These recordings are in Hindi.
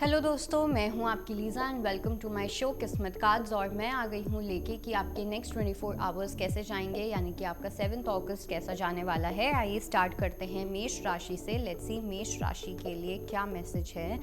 हेलो दोस्तों, मैं हूं आपकी Lisa and welcome to my show Kismat cards. और मैं आ गई हूं लेके कि आपके नेक्स्ट 24 आवर्स कैसे जाएंगे, यानी कि आपका 7 अगस्त कैसा जाने वाला है। आइए स्टार्ट करते हैं मेष राशि से। लेट्स सी मेष राशि के लिए क्या मैसेज है।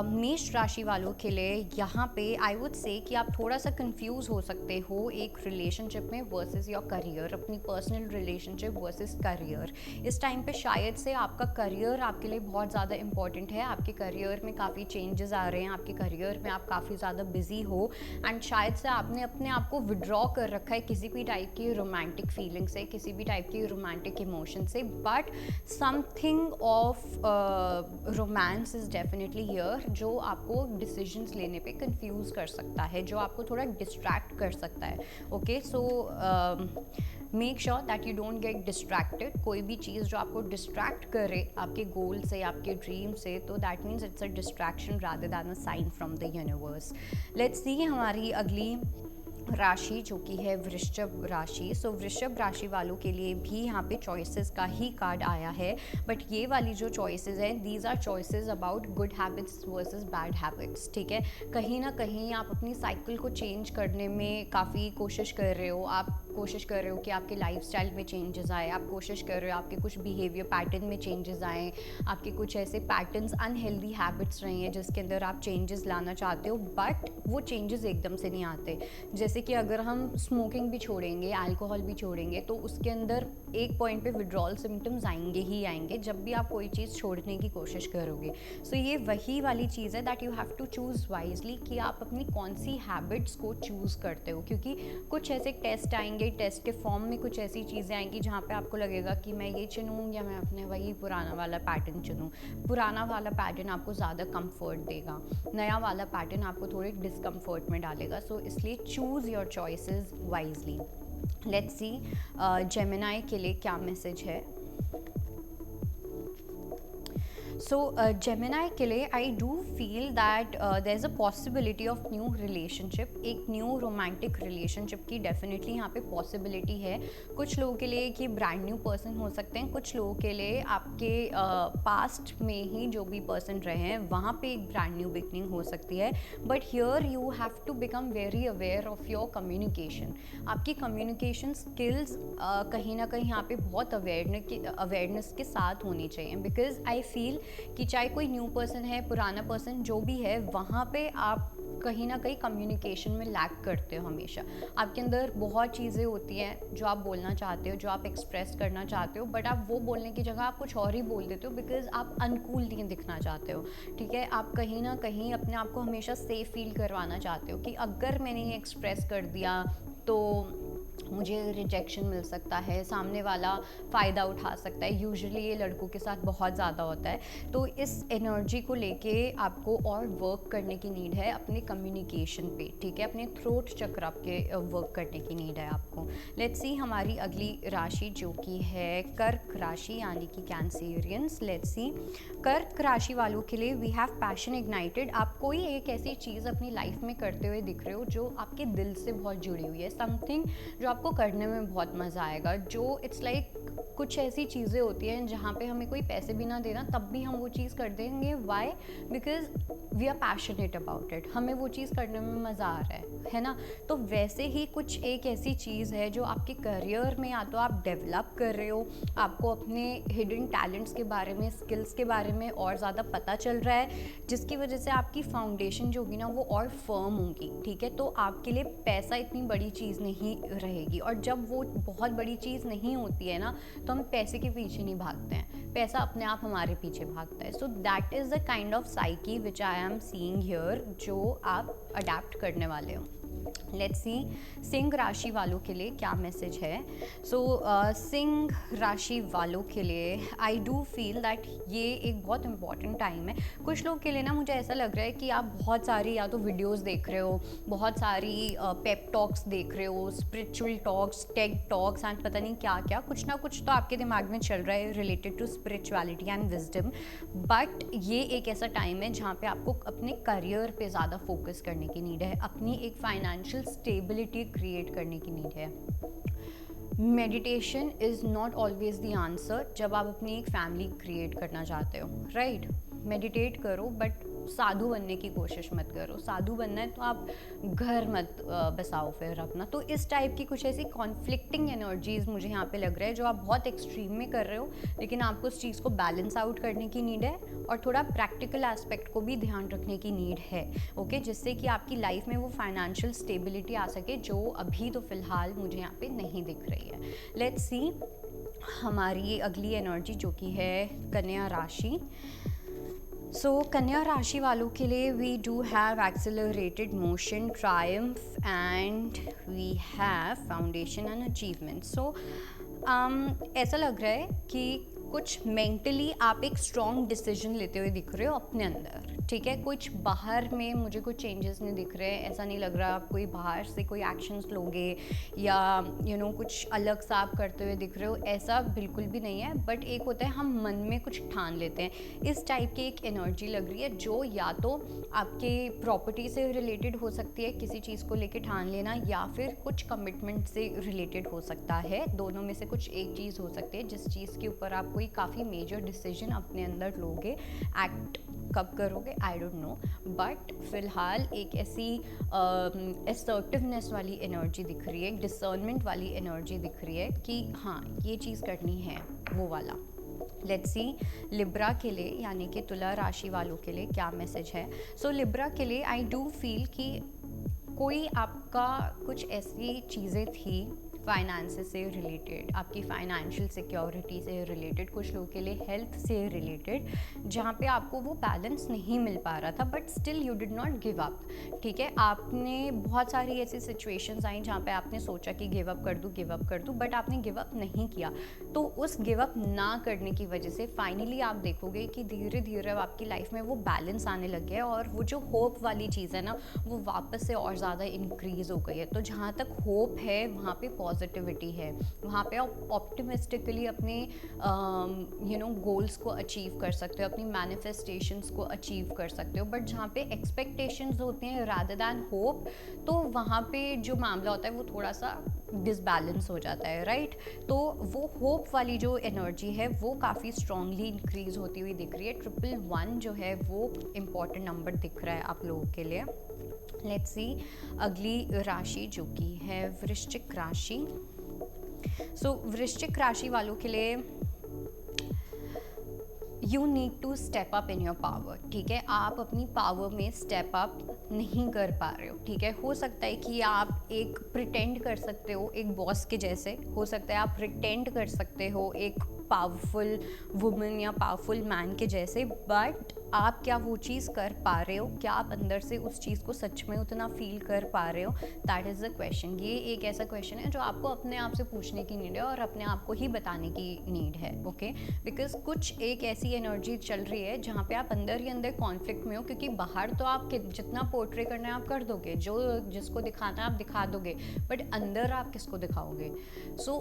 मेष राशि वालों के लिए यहाँ पे आई वुड से कि आप थोड़ा सा कंफ्यूज हो सकते हो एक रिलेशनशिप में वर्सेस योर करियर, अपनी पर्सनल रिलेशनशिप वर्सेस करियर। इस टाइम पे शायद से आपका करियर आपके लिए बहुत ज़्यादा इंपॉर्टेंट है, आपके करियर में काफ़ी चेंजेस आ रहे हैं, आपके करियर में आप काफ़ी ज़्यादा बिजी हो एंड शायद से आपने अपने आप को विड्रॉ कर रखा है किसी भी टाइप की रोमांटिक फीलिंग से, किसी भी टाइप की रोमांटिक इमोशन से। But something of romance is definitely here, जो आपको डिसीजंस लेने पे कंफ्यूज कर सकता है, जो आपको थोड़ा डिस्ट्रैक्ट कर सकता है। Okay, so make sure that you don't get distracted. कोई भी चीज़ जो आपको डिस्ट्रैक्ट करे आपके गोल से, आपके ड्रीम से, तो that means it's a distraction rather than a sign from the universe. Let's see हमारी अगली राशि जो कि है वृषभ राशि। वृषभ राशि वालों के लिए भी यहाँ पे चॉइसेस का ही कार्ड आया है, बट ये वाली जो चॉइसेस हैं these are choices about good habits versus bad habits. ठीक है, कहीं ना कहीं आप अपनी साइकिल को चेंज करने में काफ़ी कोशिश कर रहे हो। आप कोशिश कर रहे हो कि आपके लाइफस्टाइल में चेंजेस आए, आप कोशिश कर रहे हो आपके कुछ बिहेवियर पैटर्न में चेंजेस आए, आपके कुछ ऐसे पैटर्न्स, अनहेल्दी हैबिट्स रही हैं जिसके अंदर आप चेंजेस लाना चाहते हो, बट वो चेंजेस एकदम से नहीं आते। जैसे कि अगर हम स्मोकिंग भी छोड़ेंगे, अल्कोहल भी छोड़ेंगे, तो उसके अंदर एक पॉइंट पे विड्रॉल सिम्टम्स आएंगे ही आएंगे जब भी आप कोई चीज़ छोड़ने की कोशिश करोगे। ये वही वाली चीज़ है that you have to choose wisely कि आप अपनी कौन सी हैबिट्स को चूज़ करते हो, क्योंकि कुछ ऐसे टेस्ट आएंगे, टेस्ट के फॉर्म में कुछ ऐसी चीज़ें आएंगी जहाँ पे आपको लगेगा कि मैं ये चुनूँ या मैं अपने वही पुराना वाला पैटर्न चुनूँ। पुराना वाला पैटर्न आपको ज़्यादा कंफर्ट देगा, नया वाला पैटर्न आपको थोड़े डिस्कम्फर्ट में डालेगा। इसलिए choose your choices wisely. Let's see Gemini के लिए क्या मैसेज है। जेमिनाई के लिए I do feel that there is a possibility of new relationship. एक न्यू रोमांटिक रिलेशनशिप की डेफिनेटली यहाँ पे पॉसिबिलिटी है। कुछ लोगों के लिए कि ब्रांड न्यू पर्सन हो सकते हैं, कुछ लोगों के लिए आपके पास्ट में ही जो भी पर्सन रहे हैं वहाँ पे एक ब्रांड न्यू बिगनिंग हो सकती है। But here you have to become very aware of your communication. आपकी कम्युनिकेशन स्किल्स कहीं ना कहीं यहाँ पे बहुत अवेयरनेस के साथ होनी चाहिए, बिकॉज आई फील कि चाहे कोई न्यू पर्सन है, पुराना पर्सन जो भी है, वहाँ पे आप कहीं ना कहीं कम्युनिकेशन में लैक करते हो हमेशा। आपके अंदर बहुत चीज़ें होती हैं जो आप बोलना चाहते हो, जो आप एक्सप्रेस करना चाहते हो, बट आप वो बोलने की जगह आप कुछ और ही बोल देते हो बिकॉज आप अनकूल नहीं दिखना चाहते हो। ठीक है, आप कहीं ना कहीं अपने आप को हमेशा सेफ फील करवाना चाहते हो कि अगर मैंने ये एक्सप्रेस कर दिया तो मुझे रिजेक्शन मिल सकता है, सामने वाला फ़ायदा उठा सकता है। यूजुअली ये लड़कों के साथ बहुत ज़्यादा होता है। तो इस एनर्जी को लेके आपको और वर्क करने की नीड है अपने कम्युनिकेशन पे। ठीक है, अपने थ्रोट चक्र आपके वर्क करने की नीड है आपको। लेट्स सी हमारी अगली राशि जो कि है कर्क राशि, यानी कि कैंसेरियंस। लेट्स सी कर्क राशि वालों के लिए वी हैव पैशन इग्नाइटेड। आप कोई एक ऐसी चीज़ अपनी लाइफ में करते हुए दिख रहे हो जो आपके दिल से बहुत जुड़ी हुई है, समथिंग जो आपको करने में बहुत मज़ा आएगा, जो इट्स लाइक कुछ ऐसी चीज़ें होती हैं जहाँ पे हमें कोई पैसे भी ना देना तब भी हम वो चीज़ कर देंगे। Why? Because we are passionate about it, हमें वो चीज़ करने में मज़ा आ रहा है ना। तो वैसे ही कुछ एक ऐसी चीज़ है जो आपके करियर में या तो आप डेवलप कर रहे हो, आपको अपने हिडन टैलेंट्स के बारे में, स्किल्स के बारे में और ज़्यादा पता चल रहा है, जिसकी वजह से आपकी फाउंडेशन जो होगी ना वो और फर्म होगी। ठीक है, तो आपके लिए पैसा इतनी बड़ी चीज़ नहीं रहेगी। और जब वो बहुत बड़ी चीज़ नहीं होती है ना, तो हम पैसे के पीछे नहीं भागते हैं, पैसा अपने आप हमारे पीछे भागता है। So that is the kind of psyche which I am seeing here, जो आप अडेप्ट करने वाले हो। लेट्स सी सिंह राशि वालों के लिए क्या मैसेज है। सिंह राशि वालों के लिए आई डू फील दैट ये एक बहुत इंपॉर्टेंट टाइम है। कुछ लोग के लिए ना मुझे ऐसा लग रहा है कि आप बहुत सारी या तो वीडियोस देख रहे हो, बहुत सारी पेप टॉक्स देख रहे हो, spiritual talks, tech talks and पता नहीं क्या क्या, कुछ ना कुछ तो आपके दिमाग में चल रहा है related to spirituality and wisdom. But ये एक ऐसा टाइम है जहाँ पे आपको अपने करियर पे ज़्यादा फोकस करने की नीड है, अपनी एक फाइनेंशियल स्टेबिलिटी क्रिएट करने की नीड है। Meditation is not always the answer जब आप अपनी एक फैमिली क्रिएट करना चाहते हो, राइट? मेडिटेट करो, बट साधु बनने की कोशिश मत करो। साधु बनना है तो आप घर मत बसाओ फिर अपना। तो इस टाइप की कुछ ऐसी कॉन्फ्लिक्टिंग एनर्जीज मुझे यहाँ पे लग रहा है जो आप बहुत एक्सट्रीम में कर रहे हो, लेकिन आपको उस चीज़ को बैलेंस आउट करने की नीड है और थोड़ा प्रैक्टिकल एस्पेक्ट को भी ध्यान रखने की नीड है। ओके, जिससे कि आपकी लाइफ में वो फाइनेंशियल स्टेबिलिटी आ सके, जो अभी तो फिलहाल मुझे यहाँ पे नहीं दिख रही है। लेट्स सी हमारी अगली एनर्जी जो कि है कन्या राशि। सो कन्या राशि वालों के लिए we do have accelerated motion, triumph and we have foundation and achievement. So ऐसा लग रहा है कि कुछ मेंटली आप एक स्ट्रॉन्ग डिसीजन लेते हुए दिख रहे हो अपने अंदर, ठीक है। कुछ बाहर में मुझे कुछ चेंजेस नहीं दिख रहे हैं, ऐसा नहीं लग रहा आप कोई बाहर से कोई एक्शंस लोगे या कुछ अलग सा आप करते हुए दिख रहे हो, ऐसा बिल्कुल भी नहीं है। बट एक होता है हम मन में कुछ ठान लेते हैं, इस टाइप की एक एनर्जी लग रही है जो या तो आपके प्रॉपर्टी से रिलेटेड हो सकती है, किसी चीज़ को लेके ठान लेना, या फिर कुछ कमिटमेंट से रिलेटेड हो सकता है। दोनों में से कुछ एक चीज़ हो सकती है जिस चीज़ के ऊपर आप कोई काफ़ी मेजर डिसीजन अपने अंदर लोगे। एक्ट कब करोगे आई डोंट नो, बट फिलहाल एक ऐसी असर्टिवनेस वाली एनर्जी दिख रही है, डिसर्नमेंट वाली एनर्जी दिख रही है कि हाँ ये चीज़ करनी है, वो वाला। लेट्स सी लिब्रा के लिए यानी कि तुला राशि वालों के लिए क्या मैसेज है। सो लिब्रा के लिए आई डू फील कि कोई आपका कुछ ऐसी चीज़ें थी फाइनेंस से रिलेटेड, आपकी फाइनेंशियल सिक्योरिटी से रिलेटेड, कुछ लोगों के लिए हेल्थ से रिलेटेड, जहाँ पे आपको वो बैलेंस नहीं मिल पा रहा था, but still you did not give up, ठीक है। आपने बहुत सारी ऐसी सिचुएशंस आई जहाँ पे आपने सोचा कि गिव अप कर दूँ, बट आपने गिव अप नहीं किया। तो उस गिव अप ना करने की वजह से फाइनली आप देखोगे कि धीरे धीरे आपकी लाइफ में वो बैलेंस आने लग गया है और वो जो होप वाली चीज़ है ना, वो वापस से और ज़्यादा इंक्रीज़ हो गई है। तो जहाँ तक होप है वहाँ पे पॉजिटिविटी है, वहाँ पे आप ऑप्टिमिस्टिकली अपने गोल्स को अचीव कर सकते हो, अपनी मैनिफेस्टेशंस को अचीव कर सकते हो। बट जहाँ पे एक्सपेक्टेशंस होते हैं रादर दैन होप, तो वहाँ पे जो मामला होता है वो थोड़ा सा डिसबैलेंस हो जाता है, राइट। तो वो होप वाली जो एनर्जी है वो काफ़ी स्ट्रांगली इंक्रीज होती हुई दिख रही है। 111 जो है वो इम्पॉर्टेंट नंबर दिख रहा है आप लोगों के लिए। लेट्स सी अगली राशि जो कि है वृश्चिक राशि। सो वृश्चिक राशि वालों के लिए you need to step up in your power, ठीक है। आप अपनी पावर में स्टेप अप नहीं कर पा रहे हो, ठीक है। हो सकता है कि आप एक प्रिटेंड कर सकते हो एक बॉस के जैसे, हो सकता है आप प्रिटेंड कर सकते हो एक पावरफुल वुमन या पावरफुल मैन के जैसे, बट आप क्या वो चीज़ कर पा रहे हो? क्या आप अंदर से उस चीज़ को सच में उतना फील कर पा रहे हो? That is the question. ये एक ऐसा क्वेश्चन है जो आपको अपने आप से पूछने की नीड है और अपने आप को ही बताने की नीड है, ओके। बिकॉज कुछ एक ऐसी एनर्जी चल रही है जहाँ पे आप अंदर ही अंदर कॉन्फ्लिक्ट में हो, क्योंकि बाहर तो आप जितना पोर्ट्रे करना है आप कर दोगे, जो जिसको दिखाना है आप दिखा दोगे, बट अंदर आप किसको दिखाओगे? सो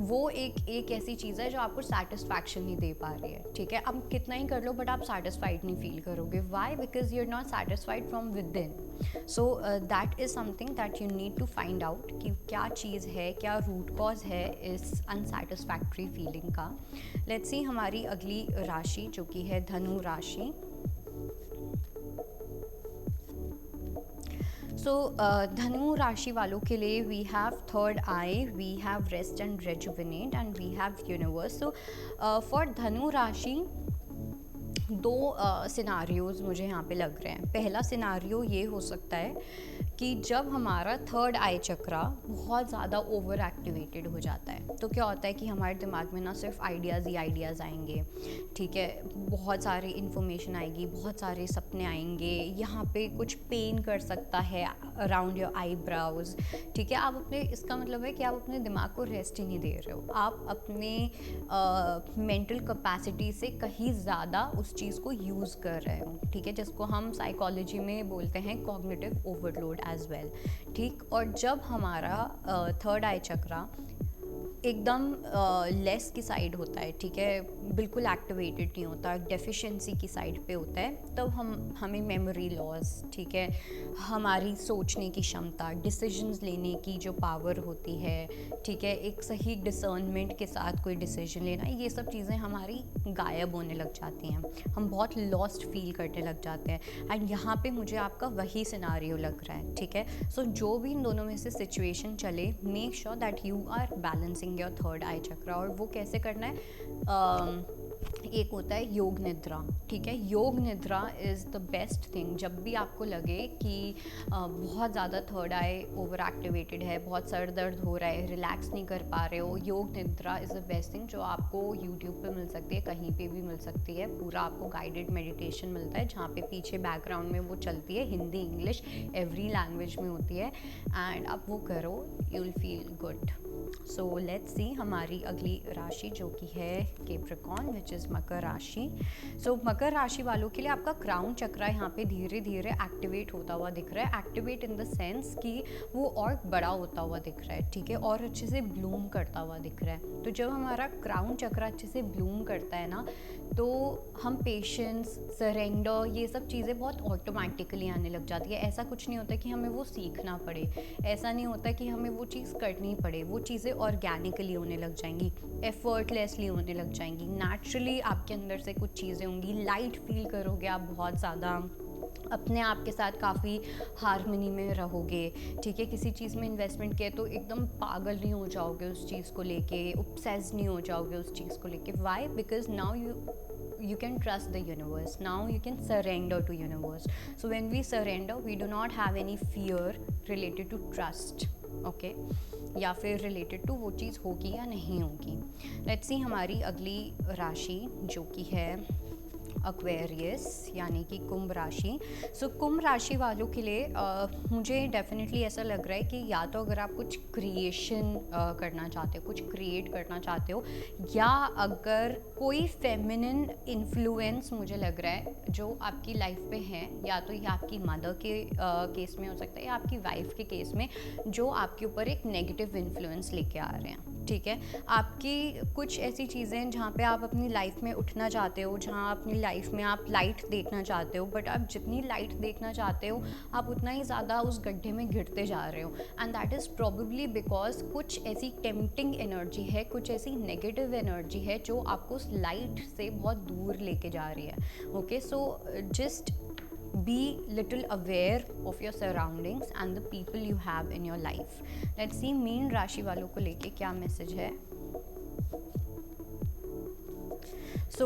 वो एक ऐसी चीज़ है जो आपको सेटिस्फैक्शन नहीं दे पा रही है, ठीक है। अब कितना ही कर लो बट आप सेटिस्फाइड नहीं फील करोगे। Why? Because you are not satisfied from within. So that is something that you need to find out कि क्या चीज़ है, क्या रूट कॉज है इस अनसेटिस्फैक्ट्री फीलिंग का। लेट्स सी हमारी अगली राशि जो कि है धनु राशि। सो धनु राशि वालों के लिए we have third eye, we have rest and rejuvenate and we have universe. So for धनु राशि दो सिनारियोज़ मुझे यहाँ पे लग रहे हैं। पहला सिनारियो ये हो सकता है कि जब हमारा थर्ड आई चक्रा बहुत ज़्यादा ओवर एक्टिवेटेड हो जाता है, तो क्या होता है कि हमारे दिमाग में ना सिर्फ आइडियाज़ ही आइडियाज़ आएंगे, ठीक है। बहुत सारी इन्फॉर्मेशन आएगी, बहुत सारे सपने आएंगे, यहाँ पे कुछ पेन कर सकता है अराउंड योर आईब्राउज, ठीक है। आप अपने, इसका मतलब है कि आप अपने दिमाग को रेस्ट ही नहीं दे रहे हो, आप अपने मेंटल कैपेसिटी से कहीं ज़्यादा उस चीज़ को यूज़ कर रहे हो, ठीक है, जिसको हम साइकोलॉजी में बोलते हैं कॉग्निटिव ओवरलोड एज वेल, ठीक। और जब हमारा थर्ड आई चक्रा एकदम लेस की साइड होता है, ठीक है, बिल्कुल एक्टिवेटेड नहीं होता, डेफिशिएंसी की साइड पे होता है, तब हमें मेमोरी लॉस, ठीक है, हमारी सोचने की क्षमता, डिसीजंस लेने की जो पावर होती है, ठीक है, एक सही डिसर्नमेंट के साथ कोई डिसीजन लेना, ये सब चीज़ें हमारी गायब होने लग जाती हैं, हम बहुत लॉस्ट फील करने लग जाते हैं। एंड यहाँ पे मुझे आपका वही सिनारियो लग रहा है, ठीक है। सो जो भी इन दोनों में से सिचुएशन चले, make sure that you are balancing your third eye chakra. और वो कैसे करना है? एक होता है योग निद्रा, ठीक है। योग निद्रा इज़ द बेस्ट थिंग। जब भी आपको लगे कि बहुत ज़्यादा थर्ड आई ओवर एक्टिवेटेड है, बहुत सर दर्द हो रहा है, रिलैक्स नहीं कर पा रहे हो, योग निद्रा इज़ द बेस्ट थिंग, जो आपको यूट्यूब पे मिल सकती है, कहीं पे भी मिल सकती है। पूरा आपको गाइडेड मेडिटेशन मिलता है, जहाँ पे पीछे बैकग्राउंड में वो चलती है, हिंदी इंग्लिश एवरी लैंग्वेज में होती है, एंड आप वो करो, you will feel good. So let's see हमारी अगली राशि जो कि है कैप्रिकॉर्न, विच इज़ मकर राशि। सो मकर राशि वालों के लिए आपका क्राउन चक्रा यहाँ पे धीरे धीरे एक्टिवेट होता हुआ दिख रहा है। एक्टिवेट इन द सेंस कि वो और बड़ा होता हुआ दिख रहा है, ठीक है, और अच्छे से ब्लूम करता हुआ दिख रहा है। तो जब हमारा क्राउन चक्रा अच्छे से ब्लूम करता है ना, तो हम पेशेंस, सरेंडर, ये सब चीज़ें बहुत ऑटोमेटिकली आने लग जाती है। ऐसा कुछ नहीं होता कि हमें वो सीखना पड़े, ऐसा नहीं होता कि हमें वो चीज़ करनी पड़े, वो चीज़ें ऑर्गेनिकली होने लग जाएंगी, एफर्टलेसली होने लग जाएंगी, नेचुरली आपके अंदर से कुछ चीज़ें होंगी, लाइट फील करोगे आप बहुत ज़्यादा, अपने आप के साथ काफ़ी हारमनी में रहोगे, ठीक है। किसी चीज़ में इन्वेस्टमेंट किया तो एकदम पागल नहीं हो जाओगे उस चीज़ को लेके, ऑब्सेस नहीं हो जाओगे उस चीज़ को लेके। Why? Because now you can trust the universe, now you can surrender to universe. So when we surrender, we do not have any fear related to trust, okay, या फिर रिलेटेड टू वो चीज़ होगी या नहीं होगी। लेट्स सी हमारी अगली राशि जो कि है एक्वेरियस, यानी कि कुंभ राशि। सो कुंभ राशि वालों के लिए मुझे डेफिनेटली ऐसा लग रहा है कि या तो अगर आप कुछ क्रिएशन करना चाहते हो, कुछ क्रिएट करना चाहते हो, या अगर कोई फेमिनिन इन्फ्लुएंस मुझे लग रहा है जो आपकी लाइफ पे है, या तो ये आपकी मदर के केस में हो सकता है या आपकी वाइफ के केस में, जो आपके ऊपर एक नेगेटिव इन्फ्लुएंस लेके आ रहे हैं, ठीक है। आपकी कुछ ऐसी चीज़ें जहाँ पे आप अपनी लाइफ में उठना चाहते हो, जहाँ अपनी लाइफ में आप लाइट देखना चाहते हो, बट आप जितनी लाइट देखना चाहते हो आप उतना ही ज़्यादा उस गड्ढे में गिरते जा रहे हो, and that is probably because कुछ ऐसी टेम्पटिंग एनर्जी है, कुछ ऐसी नेगेटिव एनर्जी है जो आपको उस लाइट से बहुत दूर लेके जा रही है। Okay, so just be little aware of your surroundings and the people you have in your life. Let's see mean राशि वालों को लेके क्या मैसेज है। सो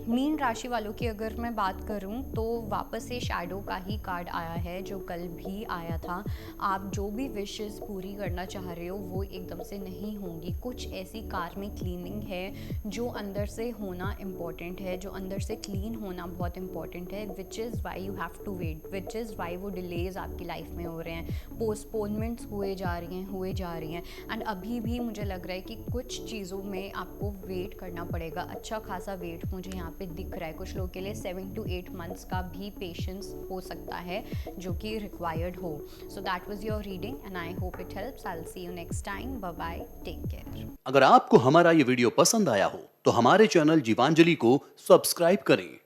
मीन राशि वालों की अगर मैं बात करूं तो वापस से शैडो का ही कार्ड आया है जो कल भी आया था। आप जो भी विशेस पूरी करना चाह रहे हो वो एकदम से नहीं होंगी। कुछ ऐसी कार्मिक क्लीनिंग है जो अंदर से होना इम्पॉर्टेंट है, जो अंदर से क्लीन होना बहुत इम्पॉर्टेंट है, which is why you have to wait, which is why वो डिलेज़ आपकी लाइफ में हो रहे हैं, पोस्टपोनमेंट्स हुए जा रही हैं एंड अभी भी मुझे लग रहा है कि कुछ चीज़ों में आपको वेट करना पड़ेगा। अच्छा खासा वेट मुझे यहाँ पे दिख रहा है। कुछ लोगों के लिए 7 to 8 months का भी पेशेंस हो सकता है जो कि रिक्वायर्ड हो। So that was your reading and I hope it helps. I will see you next time. Bye bye, take care. अगर आपको हमारा ये वीडियो पसंद आया हो तो हमारे चैनल जीवांजलि को सब्सक्राइब करें